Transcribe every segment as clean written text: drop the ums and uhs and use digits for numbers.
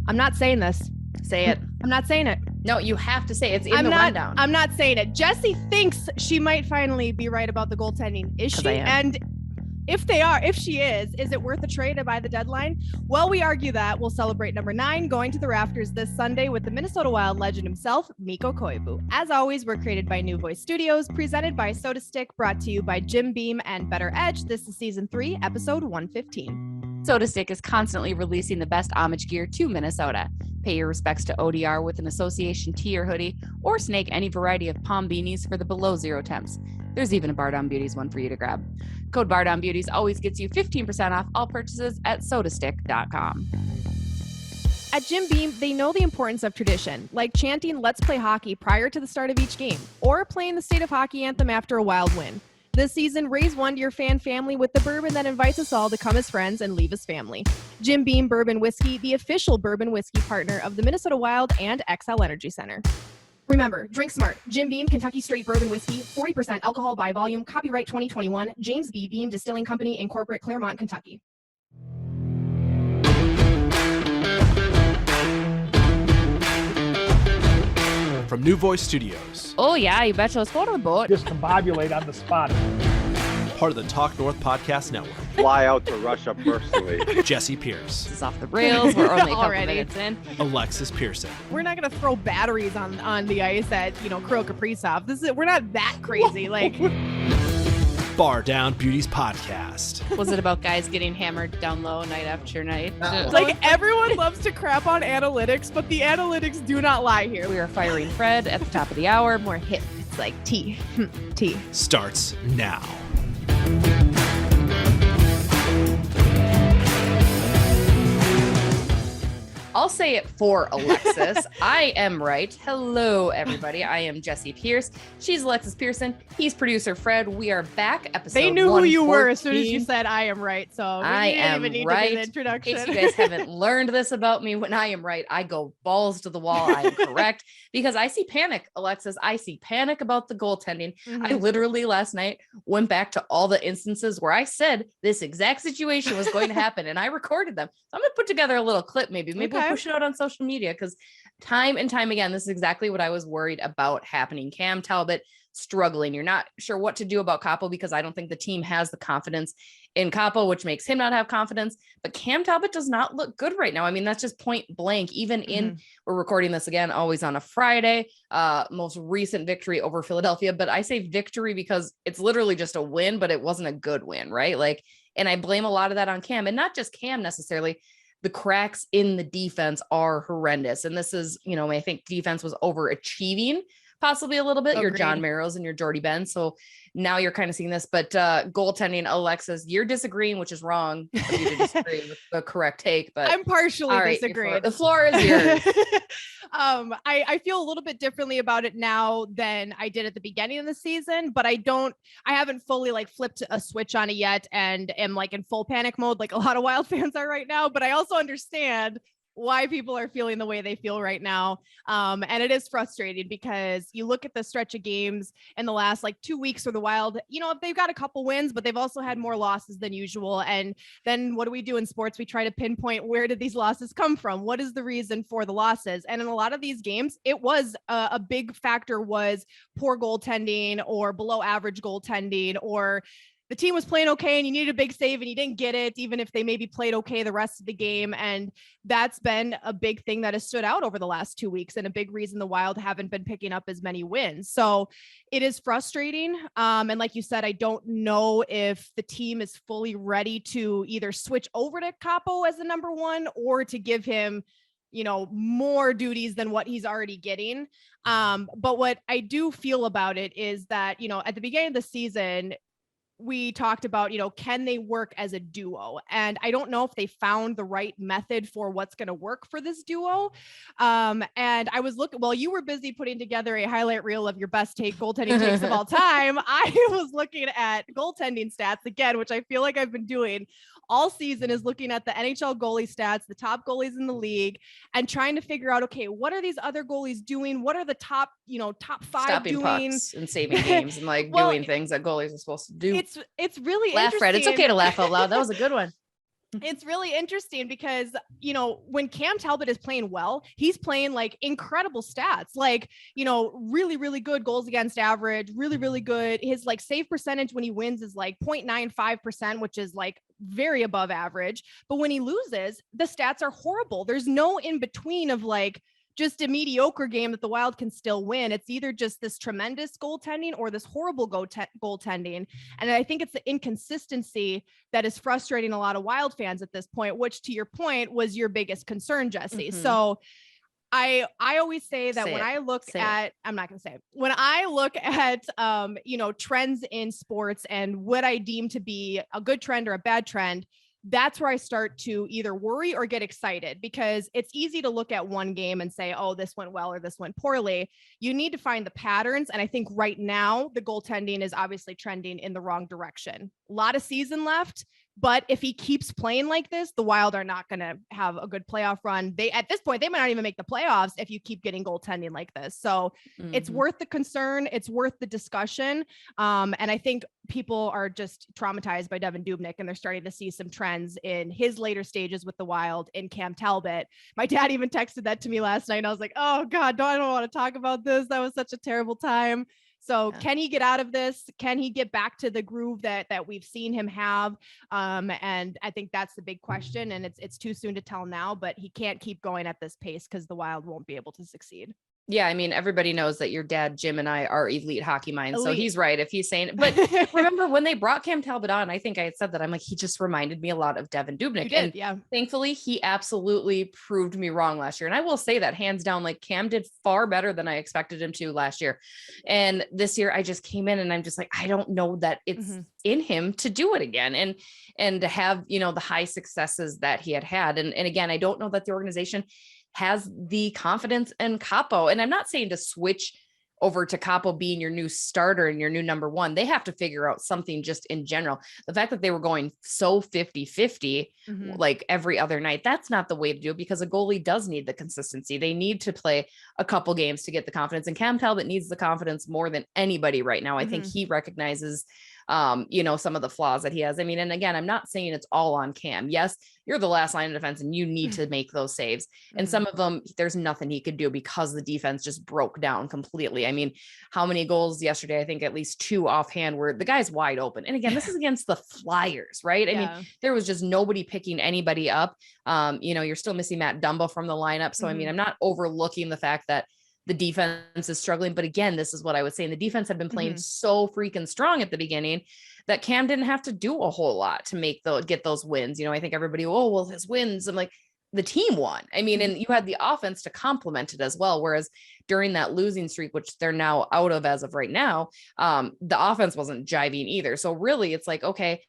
I'm not saying this. Say it. I'm not saying it. No, you have to say it. It's in the rundown. I'm not saying it. Jessi thinks she might finally be right about the goaltending. Is she? And if she is it worth a trade by the deadline? Well, we argue that. We'll celebrate number 9 going to the Rafters this Sunday with the Minnesota Wild legend himself, Mikko Koivu. As always, we're created by New Voice Studios, presented by SotaStick, brought to you by Jim Beam and BettorEdge. This is season 3, episode 115. SotaStick is constantly releasing the best homage gear to Minnesota. Pay your respects to ODR with an association tee or hoodie, or snake any variety of palm beanies for the below zero temps. There's even a Bardown Beauties one for you to grab. Code Bardown Beauties always gets you 15% off all purchases at sotastick.com. At Jim Beam, they know the importance of tradition, like chanting "Let's play hockey" prior to the start of each game, or playing the state of hockey anthem after a Wild win. This season, raise one to your fan family with the bourbon that invites us all to come as friends and leave as family. Jim Beam Bourbon Whiskey, the official bourbon whiskey partner of the Minnesota Wild and XL Energy Center. Remember, drink smart. Jim Beam Kentucky Straight Bourbon Whiskey, 40% alcohol by volume, copyright 2021, James B. Beam Distilling Company, Incorporate, Claremont, Kentucky. From New Voice Studios. Oh yeah, you betcha. Let's go to the boat. Discombobulate on the spot. Part of the Talk North Podcast Network. Fly out to Russia personally. Jessi Pierce. This is off the rails. We're only a couple minutes in. Alexis Pearson. We're not going to throw batteries on the ice at, Kirill Kaprizov. We're not that crazy. Bardown Beauties Podcast. Was it about guys getting hammered down low night after night? Everyone loves to crap on analytics, but the analytics do not lie here. We are firing Fred at the top of the hour. More hit. It's like tea. Tea. Starts now. I'll say it for Alexis. I am right. Hello, everybody. I am Jessi Pierce. She's Alexis Pearson. He's producer Fred. We are back. Episode They knew who you were as soon as you said I am right. So I am even need right. To do the introduction. In case you guys haven't learned this about me, when I am right, I go balls to the wall. I am correct because I see panic, Alexis. I see panic about the goaltending. Mm-hmm. I literally last night went back to all the instances where I said this exact situation was going to happen, and I recorded them. So I'm going to put together a little clip, maybe we'll push it out on social media, because time and time again, this is exactly what I was worried about happening. Cam Talbot struggling. You're not sure what to do about Kaapo because I don't think the team has the confidence in Kaapo, which makes him not have confidence. But Cam Talbot does not look good right now. I mean, that's just point blank. Even we're recording this again, always on a Friday, most recent victory over Philadelphia. But I say victory because it's literally just a win, but it wasn't a good win, right? And I blame a lot of that on Cam, and not just Cam necessarily. The cracks in the defense are horrendous. And this is, I think defense was overachieving possibly a little bit. Agreed. Your John Merrills and your Jordy Ben. So now you're kind of seeing this, but goaltending, Alexis, you're disagreeing, which is wrong for you to disagree with the correct take, but I'm partially disagreeing. The floor is yours. I feel a little bit differently about it now than I did at the beginning of the season, but I haven't fully flipped a switch on it yet and am in full panic mode like a lot of Wild fans are right now. But I also understand why people are feeling the way they feel right now. And it is frustrating because you look at the stretch of games in the last 2 weeks for the Wild, they've got a couple wins, but they've also had more losses than usual. And then what do we do in sports? We try to pinpoint, where did these losses come from? What is the reason for the losses? And in a lot of these games, it was a big factor was poor goaltending or below average goaltending, or the team was playing okay and you needed a big save and you didn't get it, even if they maybe played okay the rest of the game. And that's been a big thing that has stood out over the last 2 weeks and a big reason the Wild haven't been picking up as many wins. So it is frustrating. And like you said, I don't know if the team is fully ready to either switch over to Kaapo as the number one or to give him more duties than what he's already getting. But what I do feel about it is that, at the beginning of the season, we talked about, can they work as a duo? And I don't know if they found the right method for what's going to work for this duo. And I was looking, while you were busy putting together a highlight reel of your best goaltending takes of all time, I was looking at goaltending stats again, which I feel like I've been doing all season, is looking at the NHL goalie stats, the top goalies in the league, and trying to figure out, okay, what are these other goalies doing? What are the top 5 stopping doing? Pucks and saving games and doing things that goalies are supposed to do. It's really laugh, interesting. Fred. It's okay to laugh out loud. That was a good one. It's really interesting because, when Cam Talbot is playing well, he's playing like incredible stats, like, really, really good goals against average, really, really good. His like save percentage when he wins is like 0.95%, which is like very above average. But when he loses, the stats are horrible. There's no in between of like just a mediocre game that the Wild can still win. It's either just this tremendous goaltending or this horrible goaltending. And I think it's the inconsistency that is frustrating a lot of Wild fans at this point, which to your point was your biggest concern, Jessi. Mm-hmm. So I always say that when I look at, I'm not going to say it. When I look at, trends in sports and what I deem to be a good trend or a bad trend, that's where I start to either worry or get excited, because it's easy to look at one game and say, oh, this went well or this went poorly. You need to find the patterns. And I think right now the goaltending is obviously trending in the wrong direction. A lot of season left, but if he keeps playing like this, the Wild are not going to have a good playoff run. At this point, they might not even make the playoffs if you keep getting goaltending like this. So it's worth the concern. It's worth the discussion. And I think people are just traumatized by Devan Dubnyk, and they're starting to see some trends in his later stages with the Wild in Cam Talbot. My dad even texted that to me last night, and I was like, oh God, I don't want to talk about this. That was such a terrible time. So can he get out of this? Can he get back to the groove that we've seen him have? And I think that's the big question. And it's too soon to tell now, but he can't keep going at this pace because the Wild won't be able to succeed. Yeah, I mean, everybody knows that your dad, Jim, and I are elite hockey minds. So he's right if he's saying, but remember when they brought Cam Talbot on, I think I had said that, I'm like, he just reminded me a lot of Devan Dubnyk. And thankfully, he absolutely proved me wrong last year. And I will say that hands down, like Cam did far better than I expected him to last year. And this year I just came in and I'm just like, I don't know that it's in him to do it again. And to have, the high successes that he had. And again, I don't know that the organization has the confidence in Capo. And I'm not saying to switch over to Capo being your new starter and your new number one. They have to figure out something just in general. The fact that they were going so 50-50, like every other night, that's not the way to do it, because a goalie does need the consistency. They need to play a couple games to get the confidence. And Cam Talbot needs the confidence more than anybody right now. I think he recognizes some of the flaws that he has. I mean, and again, I'm not saying it's all on Cam. Yes, you're the last line of defense and you need to make those saves. And some of them, there's nothing he could do because the defense just broke down completely. I mean, how many goals yesterday? I think at least 2 offhand where the guy's wide open. And again, this is against the Flyers, right? I mean, there was just nobody picking anybody up. You're still missing Matt Dumba from the lineup. So, I mean, I'm not overlooking the fact that the defense is struggling. But again, this is what I was saying. The defense had been playing so freaking strong at the beginning that Cam didn't have to do a whole lot to get those wins. I think everybody, his wins. I'm like, the team won. I mean, and you had the offense to complement it as well. Whereas during that losing streak, which they're now out of as of right now, the offense wasn't jiving either. So really it's like, okay,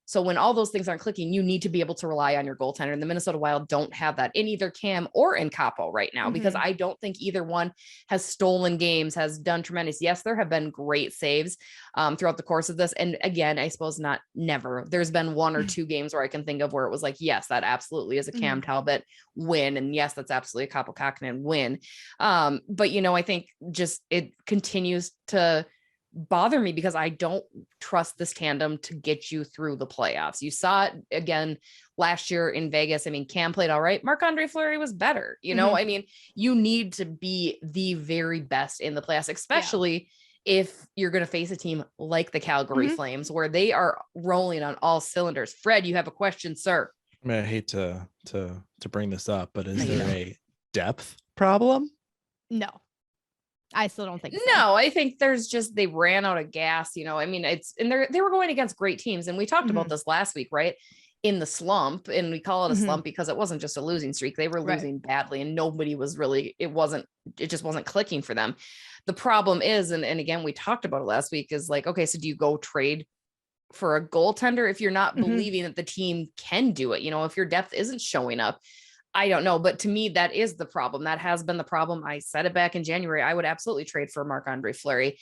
so when all those things aren't clicking, you need to be able to rely on your goaltender. And the Minnesota Wild don't have that in either Cam or in Capo right now, because I don't think either one has stolen games, has done tremendous. Yes, there have been great saves throughout the course of this. And again, I suppose not never. There's been 1 or 2 games where I can think of where it was like, yes, that absolutely is a Cam Talbot win. And yes, that's absolutely a Capo Kakkonen win. But, I think just it continues to bother me because I don't trust this tandem to get you through the playoffs. You saw it again last year in Vegas. I mean, Cam played all right. Marc-Andre Fleury was better. I mean, you need to be the very best in the playoffs, especially if you're going to face a team like the Calgary Flames, where they are rolling on all cylinders. Fred, you have a question, sir. I mean, I hate to bring this up, but is there a depth problem? No. I still don't think so. No, I think they ran out of gas, I mean, they were going against great teams. And we talked about this last week, right? In the slump, and we call it a slump because it wasn't just a losing streak. They were losing badly and nobody was really, it just wasn't clicking for them. The problem is, and again, we talked about it last week, is like, okay, so do you go trade for a goaltender if you're not believing that the team can do it? If your depth isn't showing up, I don't know. But to me, that is the problem. That has been the problem. I said it back in January. I would absolutely trade for Marc-Andre Fleury.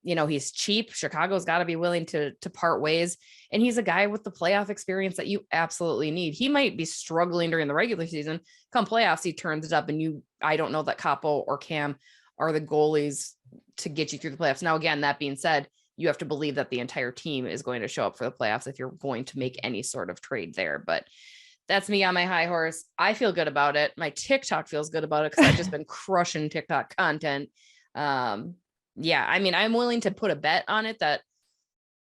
He's cheap. Chicago's got to be willing to part ways. And he's a guy with the playoff experience that you absolutely need. He might be struggling during the regular season. Come playoffs, he turns it up. And I don't know that Capo or Cam are the goalies to get you through the playoffs. Now, again, that being said, you have to believe that the entire team is going to show up for the playoffs if you're going to make any sort of trade there. But that's me on my high horse. I feel good about it. My TikTok feels good about it because I've just been crushing TikTok content. Yeah, I mean, I'm willing to put a bet on it that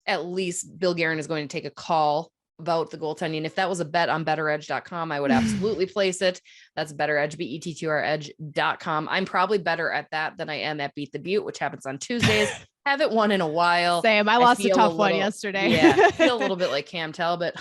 at least Bill Guerin is going to take a call about the goaltending. If that was a bet on bettoredge.com, I would absolutely place it. That's BettorEdge, BETTORedge.com. I'm probably better at that than I am at Beat the Butte, which happens on Tuesdays. Haven't won in a while. Same. I lost a tough one yesterday. Yeah, I feel a little bit like Cam Talbot.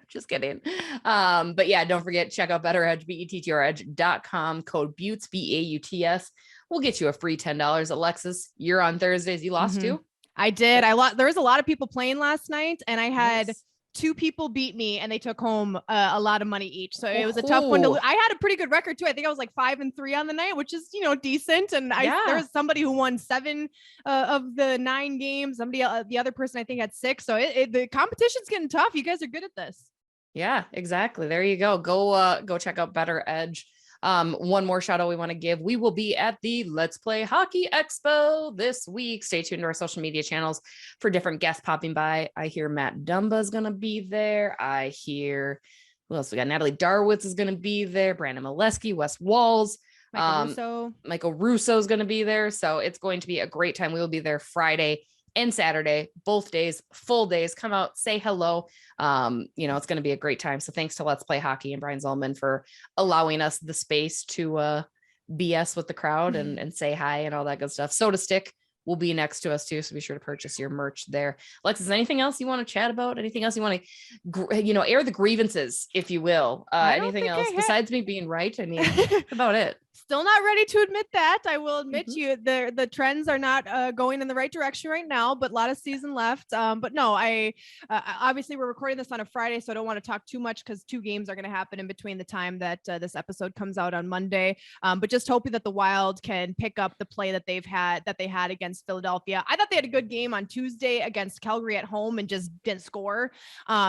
Just kidding. But yeah, don't forget, check out BettorEdge, BETTORedge.com, code BUTES, BAUTS. We'll get you a free $10. Alexis, you're on Thursdays. You lost too? I did. There was a lot of people playing last night, and I had 2 people beat me, and they took home a lot of money each. So it was a tough one to lose. I had a pretty good record too. I think I was like 5-3 on the night, which is, decent. And there was somebody who won 7 of the 9 games. Somebody, the other person I think had 6. So the competition's getting tough. You guys are good at this. Yeah, exactly. There you go. Go check out BettorEdge. One more shout out we want to give. We will be at the Let's Play Hockey Expo this week. Stay tuned to our social media channels for different guests popping by. I hear Matt Dumba is going to be there. I hear, who else we got? Natalie Darwitz is going to be there. Brandon Molesky, Wes Walls. Michael Russo is going to be there. So it's going to be a great time. We will be there Friday and Saturday, both days, full days. Come out, say hello. It's going to be a great time. So thanks to Let's Play Hockey and Brian Zolman for allowing us the space to BS with the crowd and say hi and all that good stuff. SotaStick will be next to us too, so be sure to purchase your merch there. Alexis, anything else you want to chat about? Anything else you want to, air the grievances, if you will? Anything else besides me being right? I mean, that's about it. Still not ready to admit that. I will admit you, the trends are not going in the right direction right now, but a lot of season left. But no, I obviously we're recording this on a Friday, so I don't want to talk too much because 2 games are going to happen in between the time that this episode comes out on Monday. But just hoping that the Wild can pick up the play that they had against Philadelphia. I thought they had a good game on Tuesday against Calgary at home and just didn't score.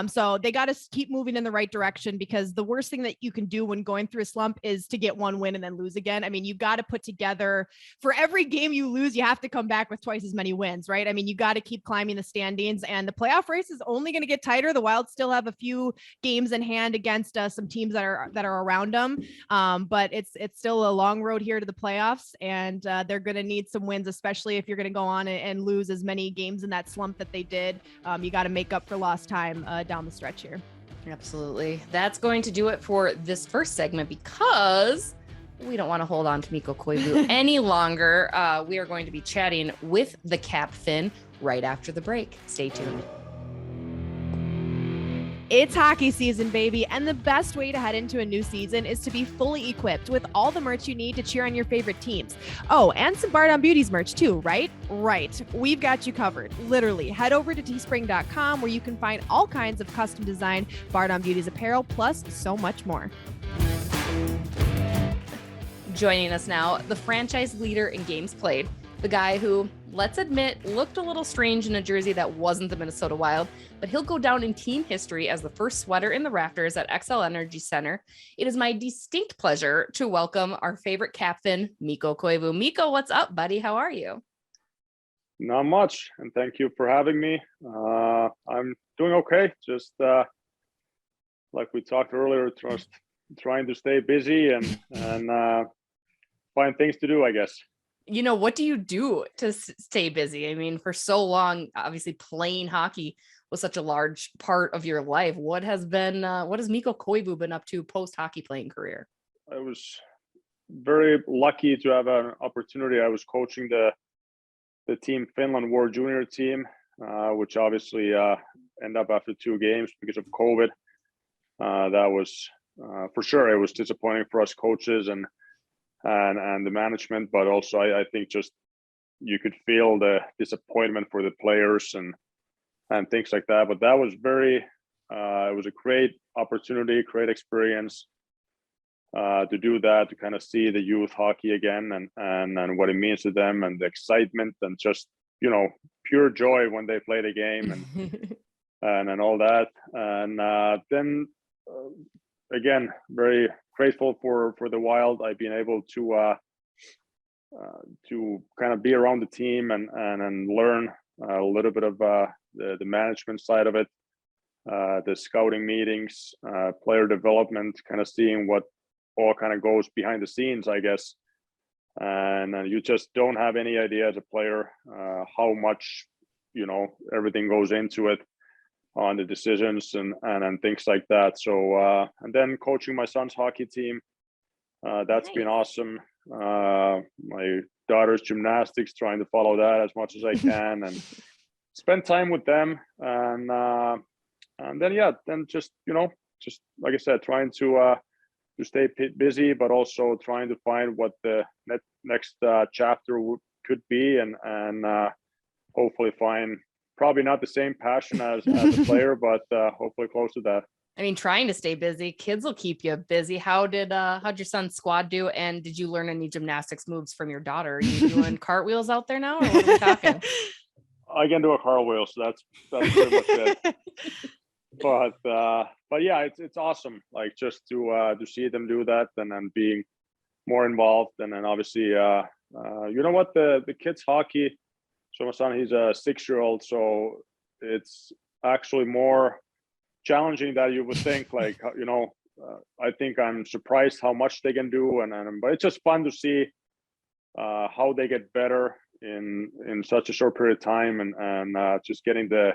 So they got to keep moving in the right direction, because the worst thing that you can do when going through a slump is to get 1 win and then lose again. I mean, you've got to put together, for every game you lose, you have to come back with twice as many wins, right? I mean, you got to keep climbing the standings, and the playoff race is only going to get tighter. The Wild still have a few games in hand against some teams that are around them. But it's still a long road here to the playoffs, and they're going to need some wins, especially if you're going to go on and lose as many games in that slump that they did. You got to make up for lost time down the stretch here. Absolutely. That's going to do it for this first segment, because we don't want to hold on to Mikko Koivu any longer. We are going to be chatting with the captain right after the break. Stay tuned. It's hockey season, baby, and the best way to head into a new season is to be fully equipped with all the merch you need to cheer on your favorite teams. Oh, and some Bardown Beauties merch too, right? Right. We've got you covered. Literally, head over to teespring.com where you can find all kinds of custom designed Bardown Beauties apparel, plus so much more. Joining us now, the franchise leader in games played, the guy who, let's admit, looked a little strange in a jersey that wasn't the Minnesota Wild, but he'll go down in team history as the first sweater in the Rafters at XL Energy Center. It is my distinct pleasure to welcome our favorite captain, Mikko Koivu. Miko, what's up, buddy? How are you? Not much, and thank you for having me. I'm doing okay. Just like we talked earlier, just trying to stay busy and find things to do, I guess. What do you do to stay busy? I mean, for so long, obviously playing hockey was such a large part of your life. What has Mikko Koivu been up to post hockey playing career? I was very lucky to have an opportunity. I was coaching the Team Finland War Junior team, which obviously ended up after 2 games because of COVID. That was for sure, it was disappointing for us coaches and the management, but also I think just you could feel the disappointment for the players and things like that. But that was it was a great opportunity, great experience to do that, to kind of see the youth hockey again and what it means to them, and the excitement and just, pure joy when they play the game and all that. And then again, very grateful for the Wild. I've been able to kind of be around the team and learn a little bit of the management side of it, the scouting meetings, player development, kind of seeing what all kind of goes behind the scenes, I guess. And you just don't have any idea as a player how much, everything goes into it on the decisions and things like that. So, and then coaching my son's hockey team, that's been awesome. My daughter's gymnastics, trying to follow that as much as I can and spend time with them. And then just like I said, trying to stay busy, but also trying to find what the next chapter could be, and hopefully find probably not the same passion as a player, but hopefully close to that. I mean, trying to stay busy, kids will keep you busy. How'd your son's squad do? And did you learn any gymnastics moves from your daughter? Are you doing cartwheels out there now, or what are we talking? I can do a cartwheel, so that's pretty much it. But yeah, it's awesome. Like just to see them do that, and then being more involved, and then obviously, the kids hockey. So my son, he's a 6-year-old, so it's actually more challenging than you would think. Like, I think I'm surprised how much they can do, but it's just fun to see how they get better in such a short period of time, and just getting the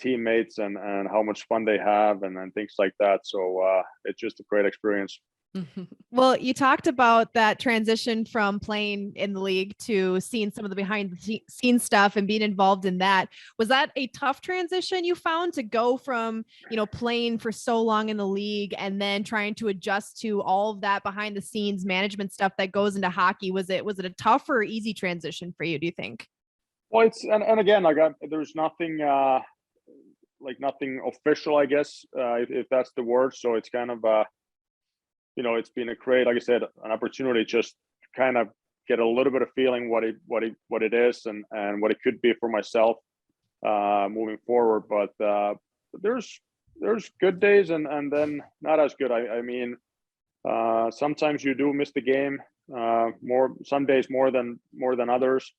teammates and how much fun they have and things like that. So it's just a great experience. Well, you talked about that transition from playing in the league to seeing some of the behind the scenes stuff and being involved in that. Was that a tough transition you found to go from, playing for so long in the league and then trying to adjust to all of that behind the scenes management stuff that goes into hockey? Was it a tough or easy transition for you, do you think? Well, it's and again, there's nothing nothing official, I guess, if that's the word. So it's kind of it's been a great, like I said, an opportunity just kind of get a little bit of feeling what it is and what it could be for myself moving forward. But there's good days and then not as good. I mean, sometimes you do miss the game more. Some days more than others.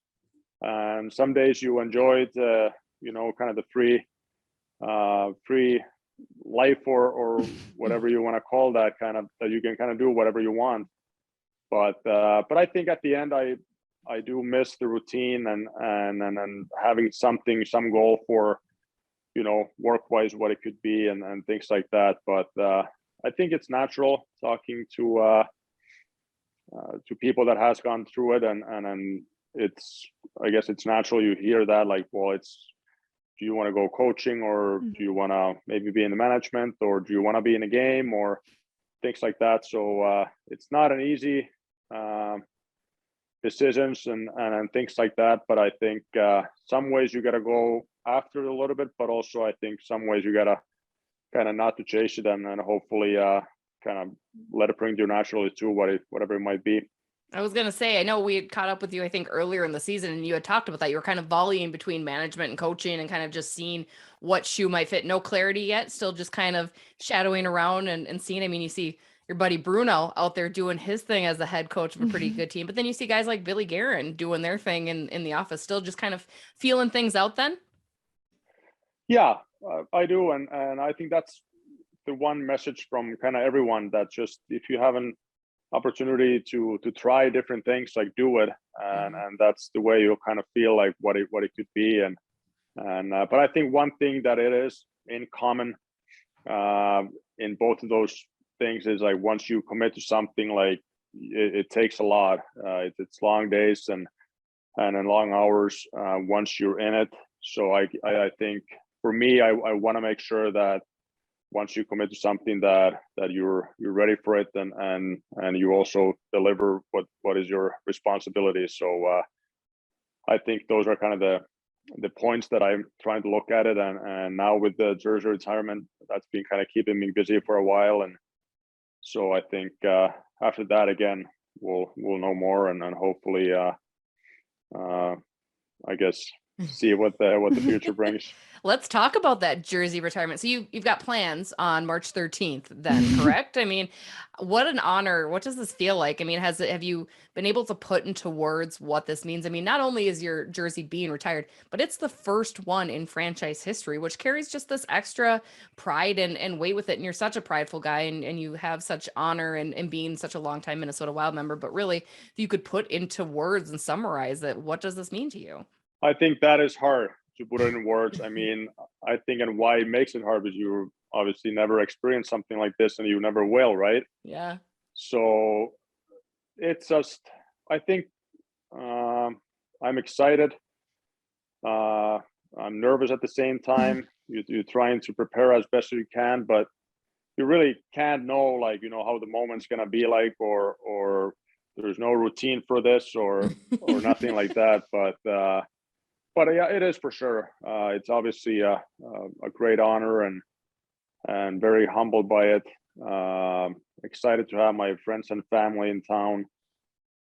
And some days you enjoyed, kind of the free life or whatever you want to call that, kind of that you can kind of do whatever you want. But I think at the end I do miss the routine and having some goal for, work-wise, what it could be and things like that. But I think it's natural talking to people that has gone through it and I guess it's natural you hear that, like, well, do you want to go coaching, or do you want to maybe be in the management, or do you want to be in a game, or things like that. So it's not an easy decisions and things like that. But I think some ways you got to go after it a little bit, but also I think some ways you got to kind of not to chase it and hopefully kind of let it bring you naturally to whatever it might be. I was going to say, I know we had caught up with you, I think, earlier in the season, and you had talked about that. You were kind of volleying between management and coaching and kind of just seeing what shoe might fit. No clarity yet, still just kind of shadowing around and seeing. I mean, you see your buddy Bruno out there doing his thing as the head coach of a pretty good team, but then you see guys like Billy Guerin doing their thing in the office, still just kind of feeling things out then? Yeah, I do. And I think that's the one message from kind of everyone, that just if you have an opportunity to try different things, like do it, and that's the way you'll kind of feel like what it could be. And but I think one thing that it is in common in both of those things is, like, once you commit to something, like it takes a lot. It's long days and long hours once you're in it. So I think for me, I want to make sure that once you commit to something that you're ready for it, and you also deliver what is your responsibility. So I think those are kind of the points that I'm trying to look at it. And now with the jersey retirement, that's been kind of keeping me busy for a while. And so I think after that, again, we'll know more and hopefully I guess see what the future brings. Let's talk about that jersey retirement. So you've got plans on March 13th then, correct? I mean, what an honor. What does this feel like? I mean, have you been able to put into words what this means? I mean, not only is your jersey being retired, but it's the first one in franchise history, which carries just this extra pride and weight with it. And you're such a prideful guy, and you have such honor in being such a longtime Minnesota Wild member. But really, if you could put into words and summarize it, what does this mean to you? I think that is hard to put it in words. I mean, I think, and why it makes it hard is you obviously never experienced something like this, and you never will, right? Yeah. So it's just, I think I'm excited. I'm nervous at the same time. You're trying to prepare as best as you can, but you really can't know, like, how the moment's gonna be like, or there's no routine for this, or nothing like that. But yeah, it is for sure. It's obviously a great honor, and very humbled by it. Excited to have my friends and family in town,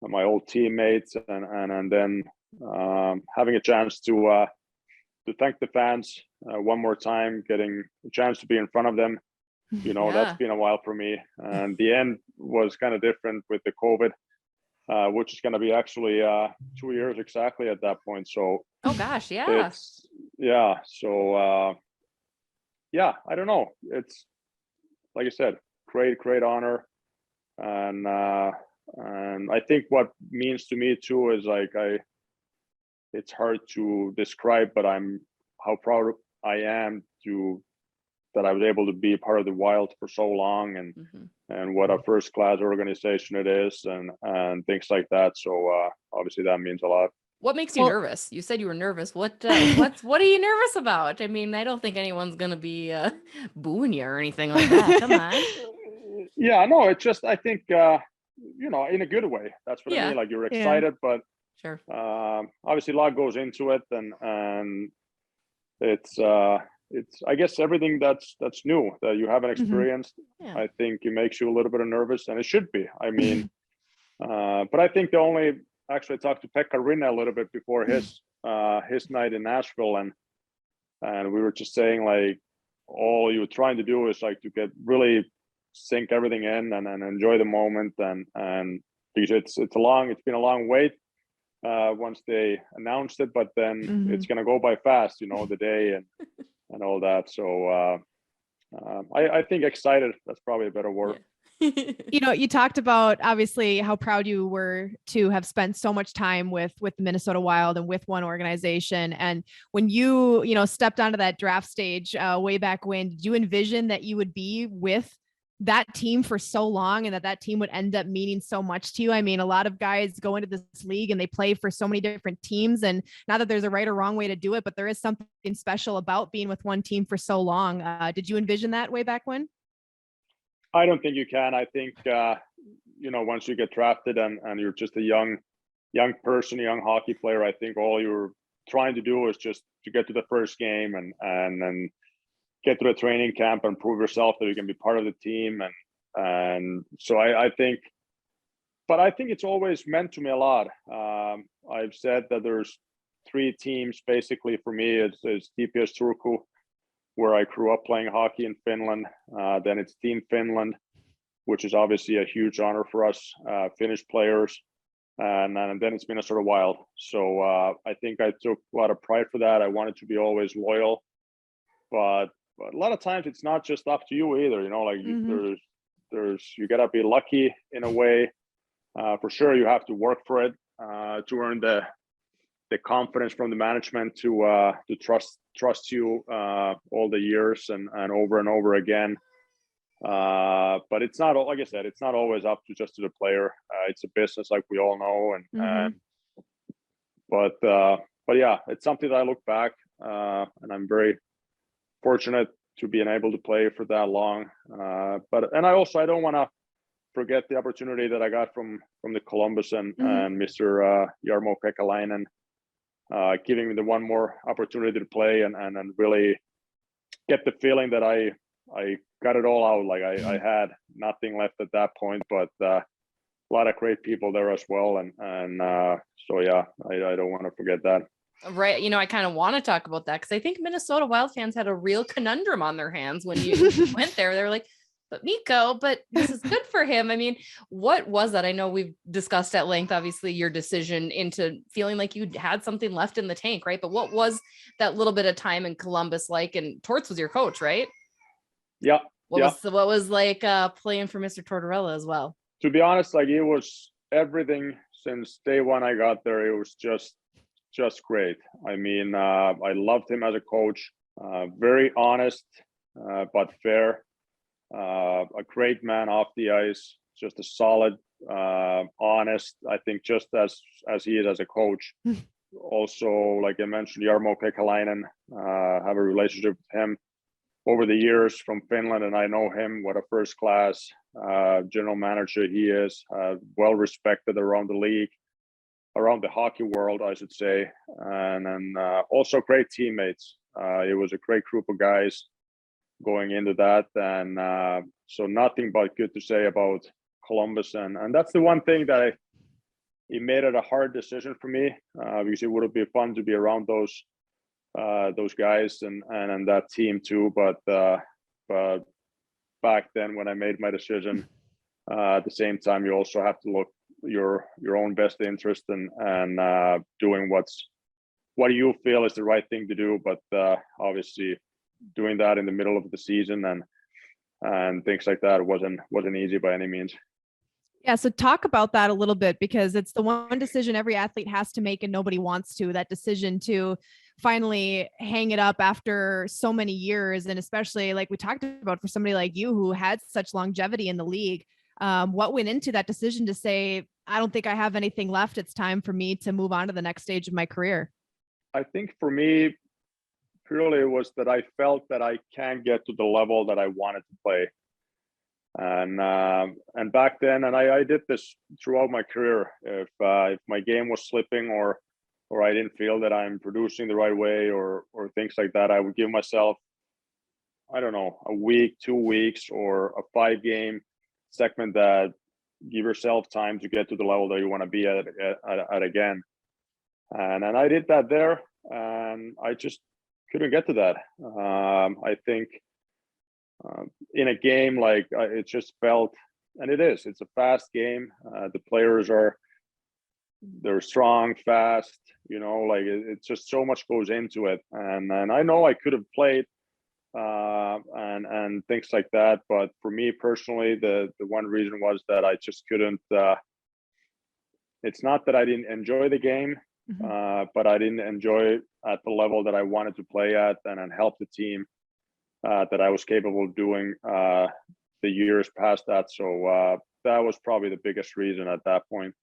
and my old teammates, and then having a chance to thank the fans one more time, getting a chance to be in front of them. That's been a while for me. And the end was kind of different with the COVID, which is going to be actually 2 years exactly at that point. So, oh gosh, yeah. So, I don't know. It's, like I said, great honor. And I think what means to me too is, like, it's hard to describe, but how proud I am that I was able to be part of the Wild for so long, and what a first class organization it is, and things like that. So obviously that means a lot. What makes you nervous? You said you were nervous. What are you nervous about? I mean, I don't think anyone's gonna be booing you or anything like that. Come on. Yeah, no, it's just, I think in a good way. That's what I mean. Like, you're excited, but sure. Obviously a lot goes into it, and it's I guess everything that's new that you haven't experienced. I think it makes you a little bit nervous, and it should be. I mean, but I think I talked to Pekka Rinne a little bit before his night in Nashville, and we were just saying, like, all you're trying to do is, like, to get really sink everything in and enjoy the moment, and because it's been a long wait once they announced it, but then it's gonna go by fast, the day and all that. So I think excited, that's probably a better word. You talked about obviously how proud you were to have spent so much time with the Minnesota Wild and with one organization. And when you stepped onto that draft stage way back when, did you envision that you would be with that team for so long, and that team would end up meaning so much to you? I mean, a lot of guys go into this league and they play for so many different teams, and not that there's a right or wrong way to do it, but there is something special about being with one team for so long. Did you envision that way back when? I don't think you can. I think, once you get drafted and you're just a young person, a young hockey player, I think all you're trying to do is just to get to the first game and then get to the training camp and prove yourself that you can be part of the team. And so I think it's always meant to me a lot. I've said that there's 3 teams basically for me. It's TPS Turku, where I grew up playing hockey in Finland. Then it's Team Finland, which is obviously a huge honor for us Finnish players. And then it's Minnesota Wild. So I think I took a lot of pride for that. I wanted to be always loyal, but a lot of times it's not just up to you either. You gotta be lucky in a way. For sure, you have to work for it to earn the confidence from the management to trust you all the years and over again. But it's not, like I said, it's not always up to the player. It's a business, like we all know, but yeah, it's something that I look back and I'm very fortunate to being able to play for that long. But I don't want to forget the opportunity that I got from the Columbus and Mr. Jarmo Kekalainen, giving me the one more opportunity to play and really get the feeling that I got it all out. Like I had nothing left at that point, but a lot of great people there as well. And so, yeah, I don't want to forget that. Right. I kind of want to talk about that because I think Minnesota Wild fans had a real conundrum on their hands when you went there. They were like, but Miko, but this is good for him. I mean, what was that? I know we've discussed at length, obviously, your decision into feeling like you had something left in the tank, right? But what was that little bit of time in Columbus like? And Torts was your coach, right? Yeah. What was like playing for Mr. Tortorella as well? To be honest, like it was everything since day one I got there. It was just great. I mean, I loved him as a coach. Very honest, but fair. A great man off the ice. Just a solid, honest. I think just as he is as a coach. Also, like I mentioned, Jarmo Kekalainen. Have a relationship with him over the years from Finland, and I know him. What a first class general manager he is. Well respected around the league. Around the hockey world, I should say, and then also great teammates. It was a great group of guys going into that, and so nothing but good to say about Columbus. And that's the one thing that it made it a hard decision for me because it would have been fun to be around those guys and that team too. But back then, when I made my decision, at the same time, you also have to look your own best interest and doing what you feel is the right thing to do, but obviously doing that in the middle of the season and things like that wasn't easy by any means. Yeah, so talk about that a little bit, because it's the one decision every athlete has to make and nobody wants to, that decision to finally hang it up after so many years. And especially like we talked about, for somebody like you who had such longevity in the league, what went into that decision to say, I don't think I have anything left. It's time for me to move on to the next stage of my career? I think for me, purely it was that I felt that I can't get to the level that I wanted to play. And back then, and I did this throughout my career, if my game was slipping or I didn't feel that I'm producing the right way or things like that, I would give myself, I don't know, a week, 2 weeks, or a 5-game segment that give yourself time to get to the level that you want to be at again. And I did that there, and I just couldn't get to that. I think in a game, like it just felt, and it's a fast game. The players they're strong, fast, like it's just so much goes into it. And I know I could have played and things like that, but for me personally, the one reason was that I just couldn't. It's not that I didn't enjoy the game, but I didn't enjoy it at the level that I wanted to play at and help the team that I was capable of doing the years past that. So that was probably the biggest reason at that point.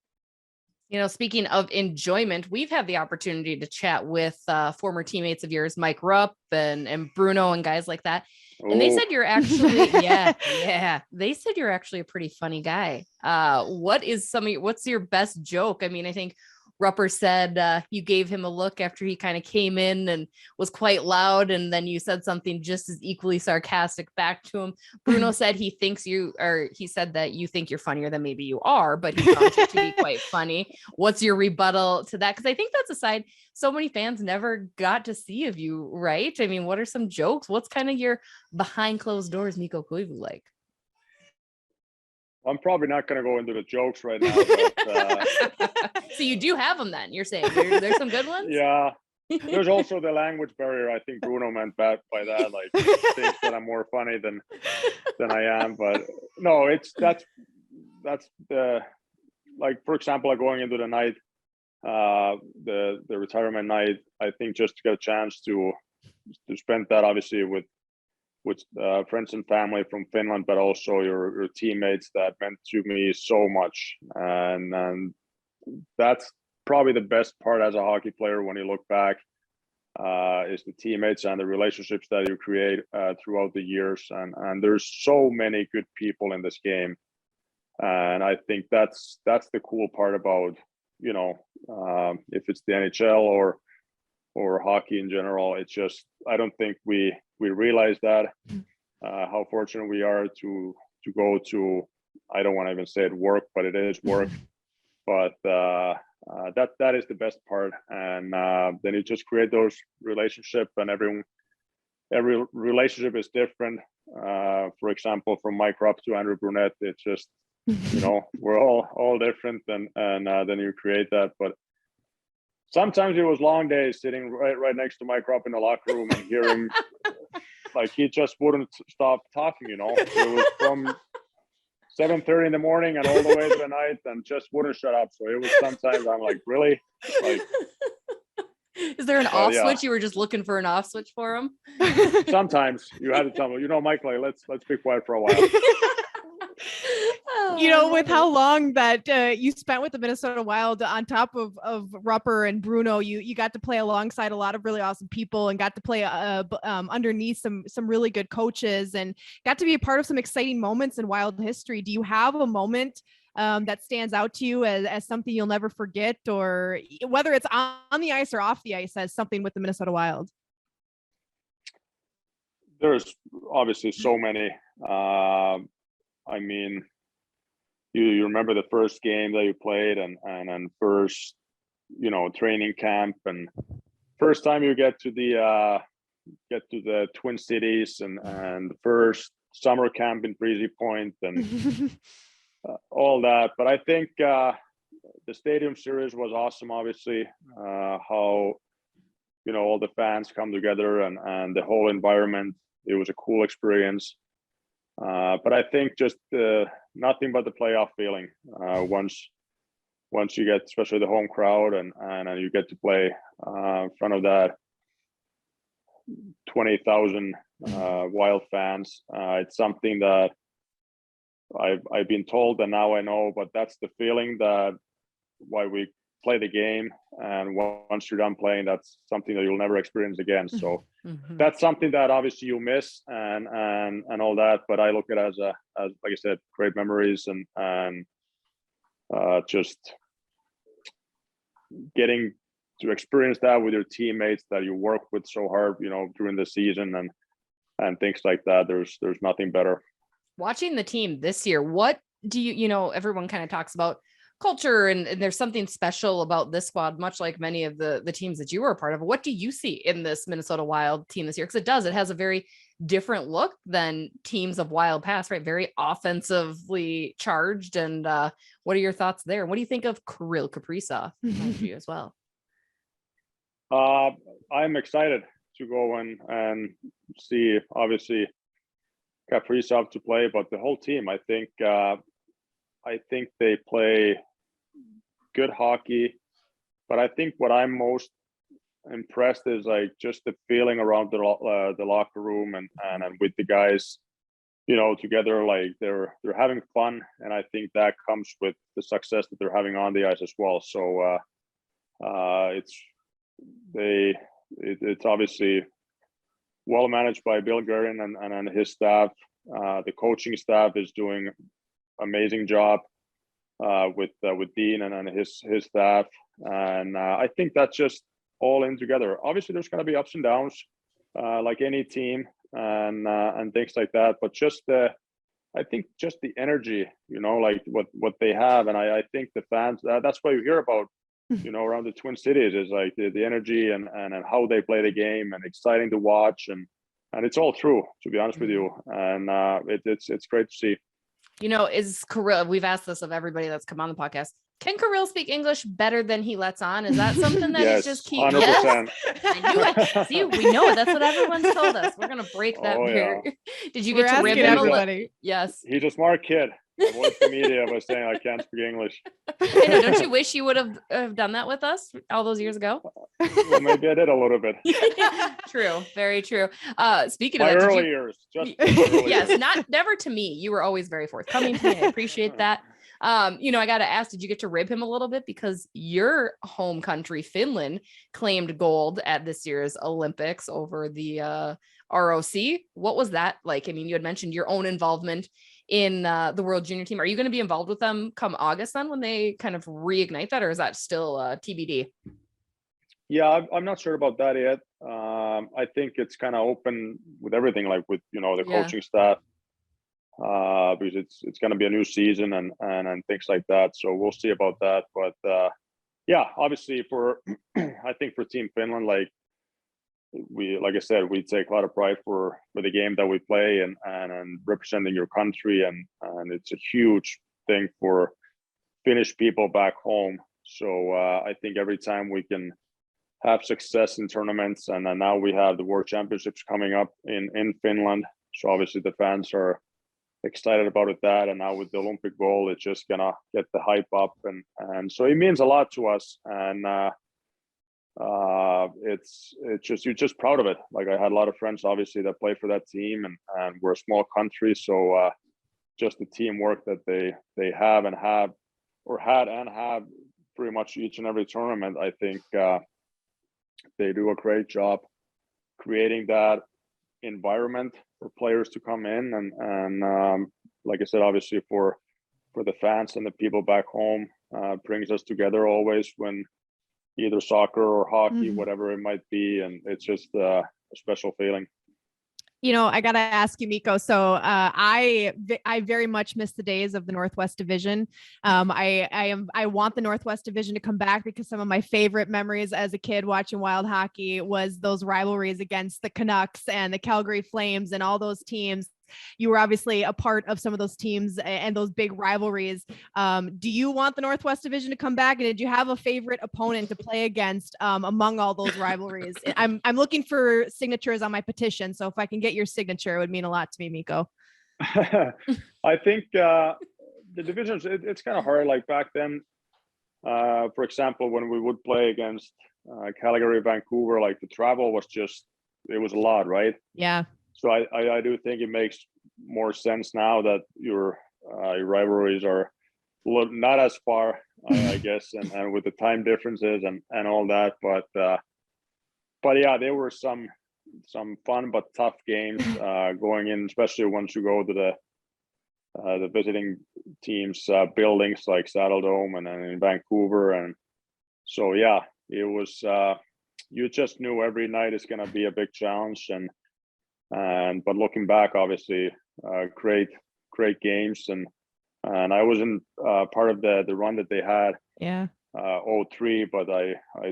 Speaking of enjoyment, we've had the opportunity to chat with former teammates of yours, Mike Rupp and Bruno and guys like that. And they said you're actually, they said you're actually a pretty funny guy. What's your best joke? I mean, I think Rupper said you gave him a look after he kind of came in and was quite loud, and then you said something just as equally sarcastic back to him. Bruno said he said that you think you're funnier than maybe you are, but he found it to be quite funny. What's your rebuttal to that? Because I think that's a side so many fans never got to see of you, right? I mean, what are some jokes? What's kind of your behind closed doors Mikko Koivu like? I'm probably not going to go into the jokes right now. But, so you do have them then, you're saying? There's some good ones? Yeah. There's also the language barrier. I think Bruno meant by that, like thinks that I'm more funny than I am. But no, that's the, like, for example, like going into the night, the retirement night, I think just to get a chance to spend that obviously with friends and family from Finland, but also your teammates, that meant to me so much. And that's probably the best part as a hockey player when you look back, is the teammates and the relationships that you create throughout the years. And there's so many good people in this game. And I think that's the cool part about, if it's the NHL or hockey in general. It's just, I don't think we realize that, how fortunate we are to go to, I don't want to even say it work, but it is work. But that is the best part. And then you just create those relationships, and every relationship is different. For example, from Mike Rupp to Andrew Brunette, it's just, we're all different, and then you create that. But sometimes it was long days sitting right next to Mike Rupp in the locker room and hear him, like, he just wouldn't stop talking. It was from 7:30 in the morning and all the way to the night, and just wouldn't shut up. So it was sometimes I'm like, really? Like, is there an off switch? You were just looking for an off switch for him? Sometimes you had to tell me, Mike, like, let's be quiet for a while. With how long that you spent with the Minnesota Wild, on top of Rupper and Bruno, you got to play alongside a lot of really awesome people, and got to play underneath some really good coaches, and got to be a part of some exciting moments in Wild history. Do you have a moment that stands out to you as something you'll never forget, or whether it's on the ice or off the ice, as something with the Minnesota Wild? There's obviously so many. I mean, you remember the first game that you played, and first, training camp, and first time you get to the Twin Cities, and the first summer camp in Breezy Point, and all that. But I think the Stadium Series was awesome. Obviously, how all the fans come together, and the whole environment. It was a cool experience. But I think just nothing but the playoff feeling. Once you get, especially the home crowd, and you get to play in front of that 20,000 Wild fans. It's something that I've been told, and now I know. But that's the feeling that why we play the game, and once you're done playing, that's something that you'll never experience again. So that's something that obviously you miss, and all that. But I look at it as like I said, great memories, and just getting to experience that with your teammates that you work with so hard, during the season, and things like that. There's nothing better. Watching the team this year, what do everyone kind of talks about culture, and there's something special about this squad, much like many of the teams that you were a part of. What do you see in this Minnesota Wild team this year? Because it has a very different look than teams of Wild past, right? Very offensively charged. And what are your thoughts there? What do you think of Kirill Kaprizov as well? I'm excited to go and see, obviously, Kaprizov to play, but the whole team. I think they play good hockey, but I think what I'm most impressed is like just the feeling around the locker room, and with the guys, together, like they're having fun, and I think that comes with the success that they're having on the ice as well. So it's obviously well managed by Bill Guerin and his staff. The coaching staff is doing amazing job with Dean and his staff, and I think that's just all in together. Obviously, there's going to be ups and downs, like any team, and things like that. But I think just the energy, like what they have, and I think the fans. That's why you hear about, around the Twin Cities, is like the energy and how they play the game, and exciting to watch, and it's all true, to be honest with you, and it's great to see. Is Kirill, we've asked this of everybody that's come on the podcast, can Kirill speak English better than he lets on? Is that something that yes, is just key? 100%. Yes, I knew it. See, we know it. That's what everyone's told us. We're going to break that barrier. Yeah. Did you get to rib him everybody? Yes. He's a smart kid. Avoid the media by saying I can't speak English. I know, don't you wish you would have done that with us all those years ago? Well, maybe I did a little bit. True, very true. Speaking my of that, early years, yes, never to me. You were always very forthcoming to me. I appreciate that. I got to ask, did you get to rib him a little bit, because your home country, Finland, claimed gold at this year's Olympics over the ROC? What was that like? I mean, you had mentioned your own involvement in the World Junior team. Are you going to be involved with them come August then, when they kind of reignite that, or is that still TBD? Yeah, I'm not sure about that yet. I think it's kind of open with everything, like with the coaching staff, because it's going to be a new season and things like that. So we'll see about that. But yeah, obviously for I think for Team Finland, like I said, we take a lot of pride for the game that we play and representing your country, and it's a huge thing for Finnish people back home. So I think every time we can have success in tournaments, and then now we have the World Championships coming up in Finland. So obviously the fans are excited about that, and now with the Olympic goal, it's just gonna get the hype up, and so it means a lot to us, and it's just, you're just proud of it. Like I had a lot of friends obviously that play for that team, and we're a small country, so just the teamwork that they have or had and have pretty much each and every tournament. I think they do a great job creating that environment for players to come in, and like I said, obviously for the fans and the people back home, brings us together always when either soccer or hockey, whatever it might be, and it's just a special feeling. You know, I gotta ask you, Miko. So I very much miss the days of the Northwest Division. I want the Northwest Division to come back, because some of my favorite memories as a kid watching Wild Hockey was those rivalries against the Canucks and the Calgary Flames and all those teams. You were obviously a part of some of those teams and those big rivalries. Do you want the Northwest Division to come back? And did you have a favorite opponent to play against among all those rivalries? I'm looking for signatures on my petition, so if I can get your signature, it would mean a lot to me, Miko. I think the divisions, it's kind of hard. Like back then, for example, when we would play against Calgary, Vancouver, like the travel was it was a lot, right? Yeah. So I do think it makes more sense now that your rivalries are not as far, I guess, and with the time differences and all that. But yeah, there were some fun but tough games going in, especially once you go to the visiting teams buildings like Saddle Dome and then in Vancouver, and so yeah, it was you just knew every night is going to be a big challenge, but looking back, obviously, great games, and I wasn't part of the run that they had. Yeah. 03, but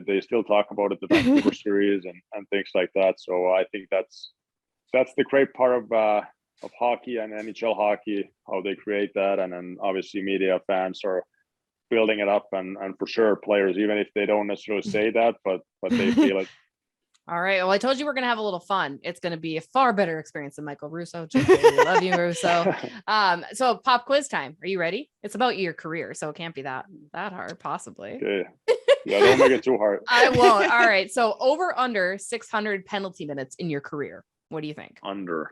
they still talk about it, the Vancouver series and things like that. So I think that's the great part of hockey and NHL hockey, how they create that, and then obviously media, fans are building it up, and for sure players, even if they don't necessarily say that, but they feel it. All right. Well, I told you we're going to have a little fun. It's going to be a far better experience than Michael Russo. I love you, Russo. So pop quiz time. Are you ready? It's about your career, so it can't be that hard, possibly. Okay. Yeah, don't make it too hard. I won't. All right. So under 600 penalty minutes in your career. What do you think? Under.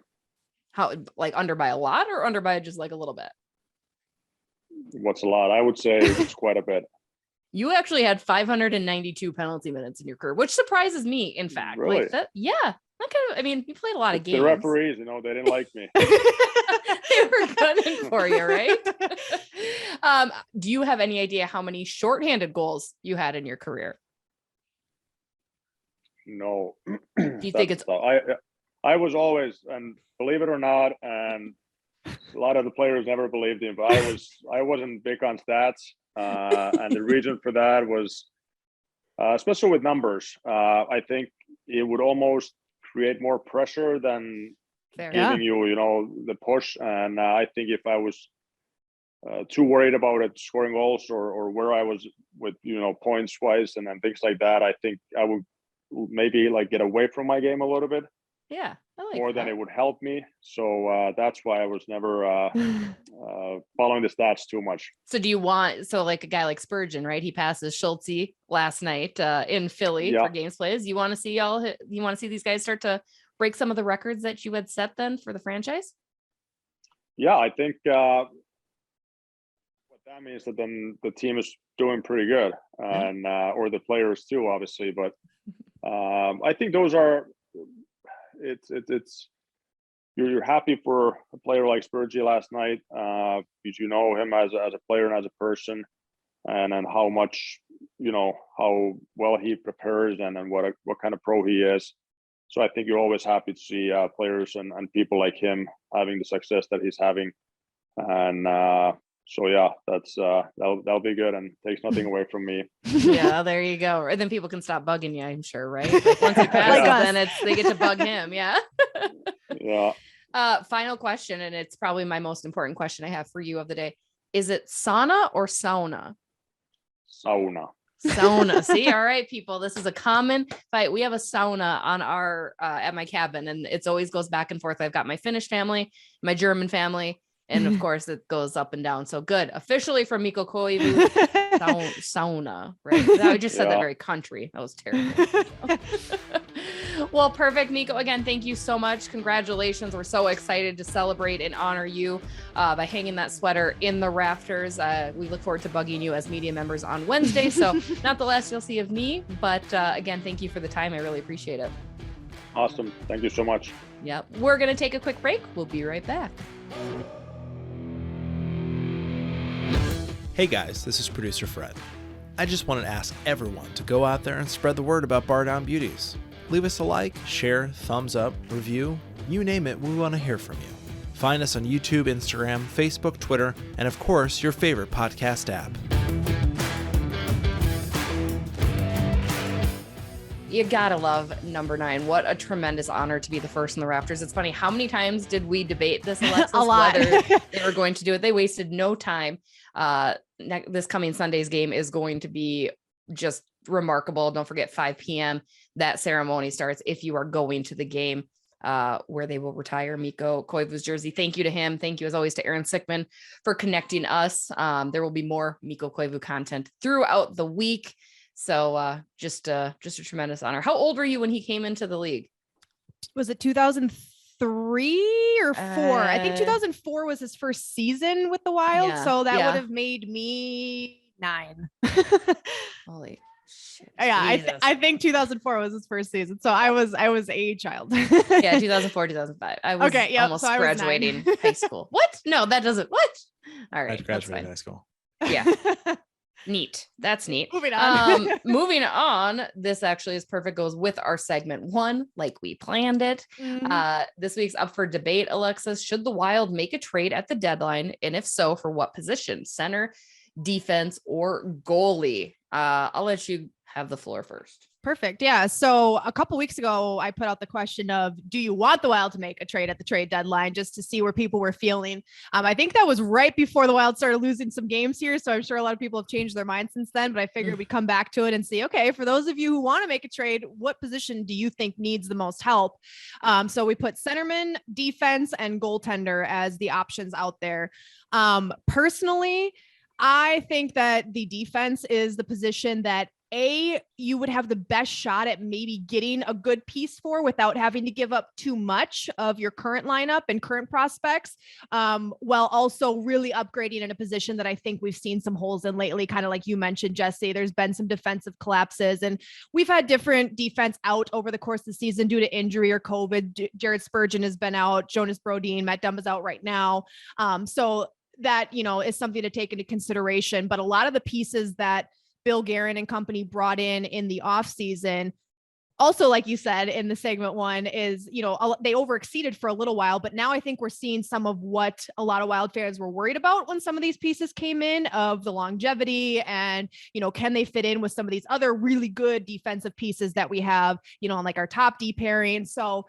How, like under by a lot or under by just like a little bit? What's a lot? I would say it's quite a bit. You actually had 592 penalty minutes in your career, which surprises me, in fact. Really? Like that, yeah. I mean, you played a lot of games. The referees, they didn't like me. They were gunning for you, right? Do you have any idea how many shorthanded goals you had in your career? No. Do you think it's... I was always, and believe it or not, and a lot of the players never believed in, but I wasn't big on stats. And the reason for that was, especially with numbers, I think it would almost create more pressure than giving you, the push. And I think if I was too worried about it, scoring goals or where I was with, points wise and things like that, I think I would maybe like get away from my game a little bit. Yeah, I like more that. than it would help me. So that's why I was never following the stats too much. So do you want, like a guy like Spurgeon, right? He passes Schultze last night in Philly for games plays. You want to see these guys start to break some of the records that you had set then for the franchise? Yeah, I think what that means that then the team is doing pretty good, and or the players too, obviously. But I think those are. It's you're happy for a player like Spurgeon last night, because you know him as a player and as a person, and how much how well he prepares and what kind of pro he is. So I think you're always happy to see players and people like him having the success that he's having, and So yeah, that'll be good and takes nothing away from me. Yeah, there you go. And then people can stop bugging you, I'm sure, right? Like once he passes, then they get to bug him. Yeah. Yeah. Final question, and it's probably my most important question I have for you of the day. Is it sauna or sauna? Sauna. Sauna. See, all right, people. This is a common fight. We have a sauna on our at my cabin, and it's always goes back and forth. I've got my Finnish family, my German family. And of course, it goes up and down. So good. Officially from Mikko Koivu, sauna, right? I just said that very country. That was terrible. Well, perfect, Miko. Again, thank you so much. Congratulations. We're so excited to celebrate and honor you by hanging that sweater in the rafters. We look forward to bugging you as media members on Wednesday. So not the last you'll see of me, but again, thank you for the time. I really appreciate it. Awesome. Thank you so much. Yep. We're going to take a quick break. We'll be right back. Hey guys, this is producer Fred. I just wanted to ask everyone to go out there and spread the word about Bardown Beauties. Leave us a like, share, thumbs up, review, you name it, we want to hear from you. Find us on YouTube, Instagram, Facebook, Twitter, and of course, your favorite podcast app. You gotta love number 9. What a tremendous honor to be the first in the rafters. It's funny, how many times did we debate this, Alexis? A lot. Whether they were going to do it. They wasted no time. This coming Sunday's game is going to be just remarkable. Don't forget 5 p.m. That ceremony starts if you are going to the game where they will retire Mikko Koivu's jersey. Thank you to him. Thank you as always to Aaron Sickman for connecting us. There will be more Mikko Koivu content throughout the week. So just a tremendous honor. How old were you when he came into the league? Was it 2003 or 4? I think 2004 was his first season with the Wild. Yeah, so that would have made me 9. Holy shit. Yeah, I think 2004 was his first season. So I was a child. Yeah, 2004, 2005. I was almost so graduating high school. What? No, that doesn't. What? All right. I graduated high school. Yeah. Neat. That's neat. Moving on. Moving on. This actually is perfect. Goes with our segment 1, like we planned it. Mm-hmm. This week's up for debate, Alexis. Should the Wild make a trade at the deadline? And if so, for what position? Center, defense, or goalie? I'll let you have the floor first. Perfect. Yeah. So a couple weeks ago, I put out the question of, do you want the Wild to make a trade at the trade deadline, just to see where people were feeling? I think that was right before the Wild started losing some games here. So I'm sure a lot of people have changed their mind since then, but I figured we'd come back to it and see, okay, for those of you who want to make a trade, what position do you think needs the most help? So we put centerman, defense, and goaltender as the options out there. Personally, I think that the defense is the position that you would have the best shot at maybe getting a good piece for without having to give up too much of your current lineup and current prospects, while also really upgrading in a position that I think we've seen some holes in lately, kind of like you mentioned, Jessi. There's been some defensive collapses, and we've had different defense out over the course of the season due to injury or COVID. Jared Spurgeon has been out, Jonas Brodin, Matt Dumba's out right now. So that, is something to take into consideration. But a lot of the pieces that Bill Guerin and company brought in the off season, also, like you said in the segment 1, is, they overexceeded for a little while, but now I think we're seeing some of what a lot of Wild fans were worried about when some of these pieces came in, of the longevity and, can they fit in with some of these other really good defensive pieces that we have, on like our top D pairing. So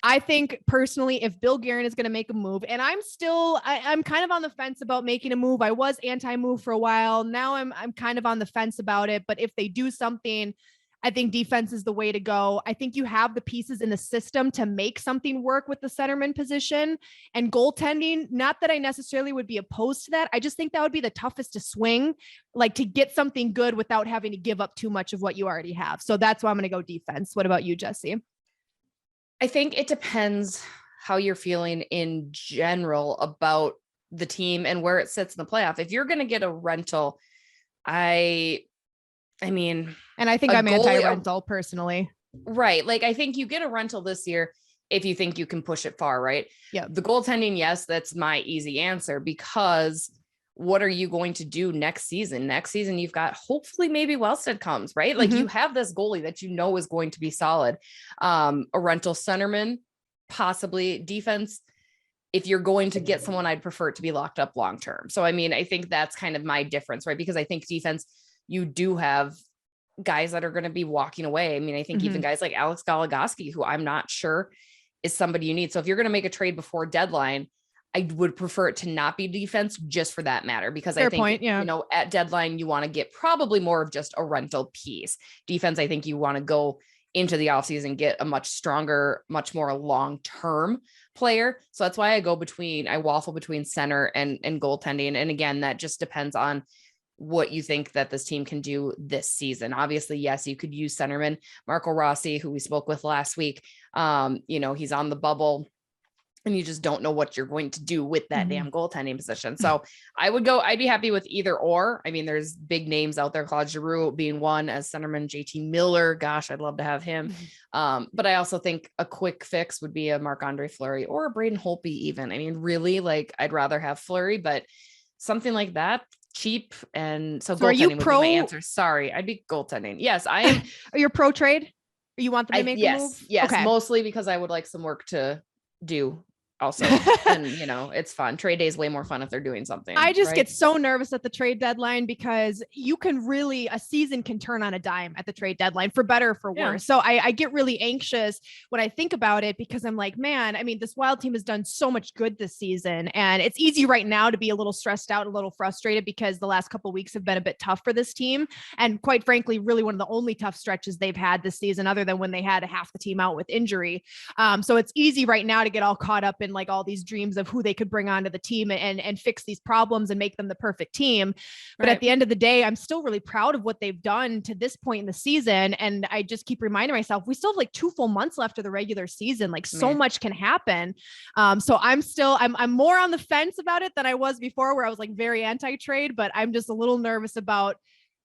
I think personally, if Bill Guerin is going to make a move, and I'm kind of on the fence about making a move. I was anti-move for a while. Now I'm kind of on the fence about it. But if they do something, I think defense is the way to go. I think you have the pieces in the system to make something work with the centerman position, and goaltending. Not that I necessarily would be opposed to that. I just think that would be the toughest to swing, like to get something good without having to give up too much of what you already have. So that's why I'm going to go defense. What about you, Jessi? I think it depends how you're feeling in general about the team and where it sits in the playoff. If you're going to get a rental, I mean, and I think I'm anti-rental personally. Right. Like, I think you get a rental this year if you think you can push it far, right? Yeah. The goaltending, yes, that's my easy answer, because what are you going to do next season? Next season, you've got hopefully maybe Wellstead comes, right? Like you have this goalie that is going to be solid. A rental centerman, possibly defense. if you're going to get someone, I'd prefer it to be locked up long-term. So, I mean, I think that's kind of my difference, right? Because I think defense, you do have guys that are going to be walking away. I mean, I think even guys like Alex Goligoski, who I'm not sure is somebody you need. So if you're going to make a trade before deadline, I would prefer it to not be defense just for that matter, because I think, you know, at deadline, you want to get probably more of just a rental piece. Defense, I think you want to go into the offseason, get a much stronger, much more long-term player. So that's why I waffle between center and goaltending. And again, that just depends on what you think that this team can do this season. Obviously, yes, you could use centerman Marco Rossi, who we spoke with last week. You know, he's on the bubble, and you just don't know what you're going to do with that damn goaltending position. So I'd be happy with either or. I mean, there's big names out there, Claude Giroux being one as centerman, JT Miller. Gosh, I'd love to have him. But I also think a quick fix would be a Marc-Andre Fleury or a Braden Holtby even. I mean, really, like, I'd rather have Fleury, but something like that, cheap. And so are you goaltending pro? would be my answer. Sorry, I'd be goaltending. Yes, I am. Are you pro trade? Or you want them to make a move? Yes, okay. Mostly because I would like some work to do also. And you know, it's fun. Trade day is way more fun if they're doing something. I just get so nervous at the trade deadline because you can really, a season can turn on a dime at the trade deadline, for better or for worse. So I get really anxious when I think about it, because I'm like, man, I mean, this Wild team has done so much good this season, and it's easy right now to be a little stressed out, a little frustrated, because the last couple of weeks have been a bit tough for this team. And quite frankly, really one of the only tough stretches they've had this season, other than when they had half the team out with injury. So it's easy right now to get all caught up in like all these dreams of who they could bring onto the team and fix these problems and make them the perfect team. But at the end of the day, I'm still really proud of what they've done to this point in the season. And I just keep reminding myself, we still have like 2 full months left of the regular season. Like so much can happen. So I'm more on the fence about it than I was before, where I was like very anti-trade, but I'm just a little nervous about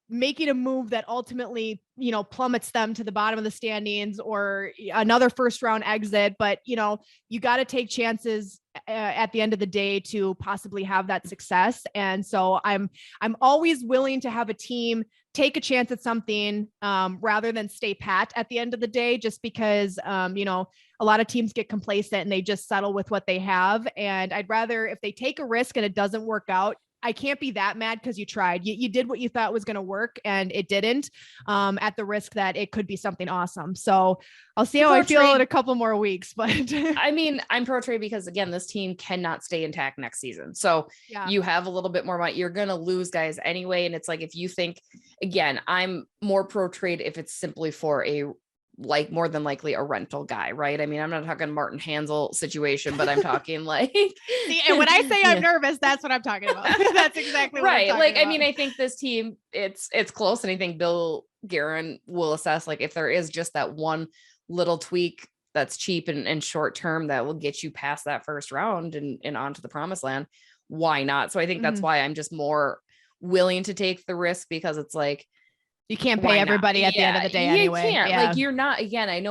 making a move that ultimately, you know, plummets them to the bottom of the standings or another first round exit. But, you know, you got to take chances at the end of the day to possibly have that success. And so I'm always willing to have a team take a chance at something rather than stay pat at the end of the day, just because, you know, a lot of teams get complacent and they just settle with what they have. And I'd rather, if they take a risk and it doesn't work out, I can't be that mad because you tried. You did what you thought was going to work and it didn't, at the risk that it could be something awesome. So I'll see how I feel in a couple more weeks. But I mean, I'm pro trade because again, this team cannot stay intact next season. So you have a little bit more money. You're going to lose guys anyway. And it's like, if you think, again, I'm more pro trade if it's simply for a, like, more than likely a rental guy, right? I mean, I'm not talking Martin Hansel situation, but I'm talking like, see, and when I say I'm nervous, that's what I'm talking about. That's exactly what right. I'm like, about. I mean, I think this team, it's close. And I think Bill Guerin will assess, like, if there is just that one little tweak that's cheap and short-term that will get you past that first round and onto the promised land, why not? So I think that's why I'm just more willing to take the risk, because it's like, you can't pay everybody at the end of the day anyway. You can't. Like, you're not, again, I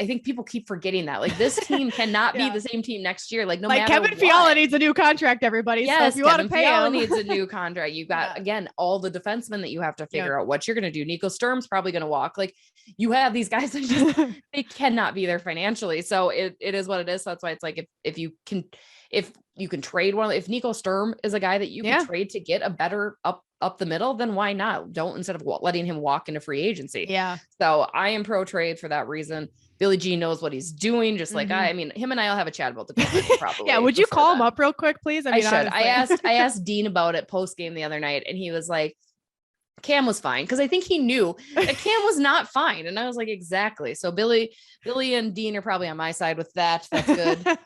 think people keep forgetting that. Like, this team cannot be the same team next year. Like, no matter Kevin Fiala needs a new contract, everybody. Yes, so if you want to pay him, needs a new contract. You got, again, all the defensemen that you have to figure out what you're going to do. Nico Sturm's probably going to walk. Like, you have these guys that just, they cannot be there financially. So it is what it is. So that's why it's like, if you can trade one, if Nico Sturm is a guy that you can trade to get a better up the middle, then why not? Don't, instead of letting him walk into free agency. Yeah. So I am pro trade for that reason. Billy G knows what he's doing. Just like I mean, him and I'll have a chat about the goaltending probably. Yeah. Would you call him up real quick, please? I should. I asked Dean about it post game the other night, and he was like, Cam was fine. Cause I think he knew that Cam was not fine. And I was like, exactly. So Billy and Dean are probably on my side with that. That's good.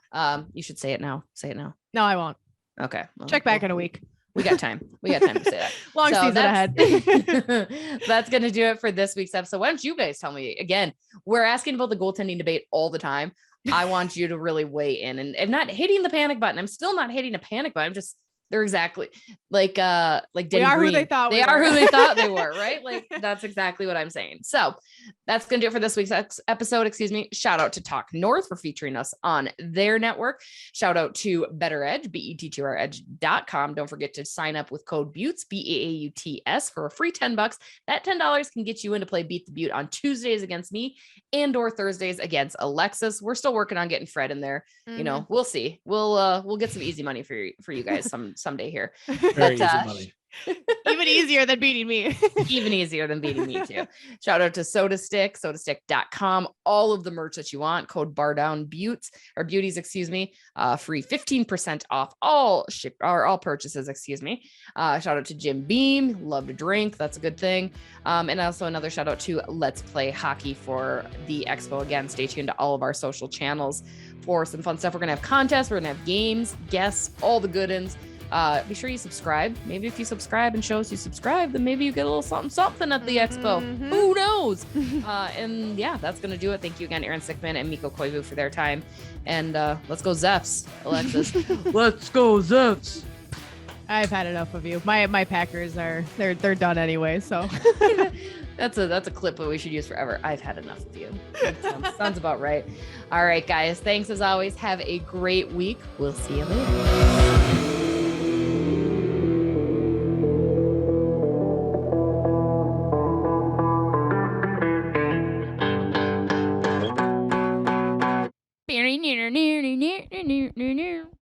You should say it now. Say it now. No, I won't. Okay. Well, check back in a week. We got time. To say that. Long season ahead. That's going to do it for this week's episode. Why don't you guys tell me again? We're asking about the goaltending debate all the time. I want you to really weigh in and not hitting the panic button. I'm still not hitting a panic button. I'm just They're exactly like Denny they are Green. Who they thought they are who they thought they were, right? Like that's exactly what I'm saying. So that's going to do it for this week's episode. Excuse me. Shout out to Talk North for featuring us on their network. Shout out to BettorEdge, BETTOREdge.com. Don't forget to sign up with code BEAUTS, BEAUTS for a free $10. That $10 can get you in to play Beat the Butte on Tuesdays against me and or Thursdays against Alexis. We're still working on getting Fred in there. You know, we'll see. We'll get some easy money for you guys someday here. Very easy money. Even easier than beating me. Even easier than beating me too. Shout out to SotaStick, SotaStick.com. All of the merch that you want. Code Bardown Beauties, excuse me. Free 15% off all purchases, excuse me. Shout out to Jim Beam. Love to drink. That's a good thing. And also another shout out to Let's Play Hockey for the Expo. Again, stay tuned to all of our social channels for some fun stuff. We're going to have contests. We're going to have games, guests, all the good ins. Be sure you subscribe. Maybe if you subscribe and show us you subscribe, then maybe you get a little something at the expo. Who knows? And yeah, that's going to do it. Thank you again, Aaron Sickman and Mikko Koivu for their time. And let's go Zepps, Alexis. Let's go Zepps. I've had enough of you. My Packers they're done anyway. So that's a clip that we should use forever. I've had enough of you. Sounds about right. All right, guys. Thanks as always. Have a great week. We'll see you later.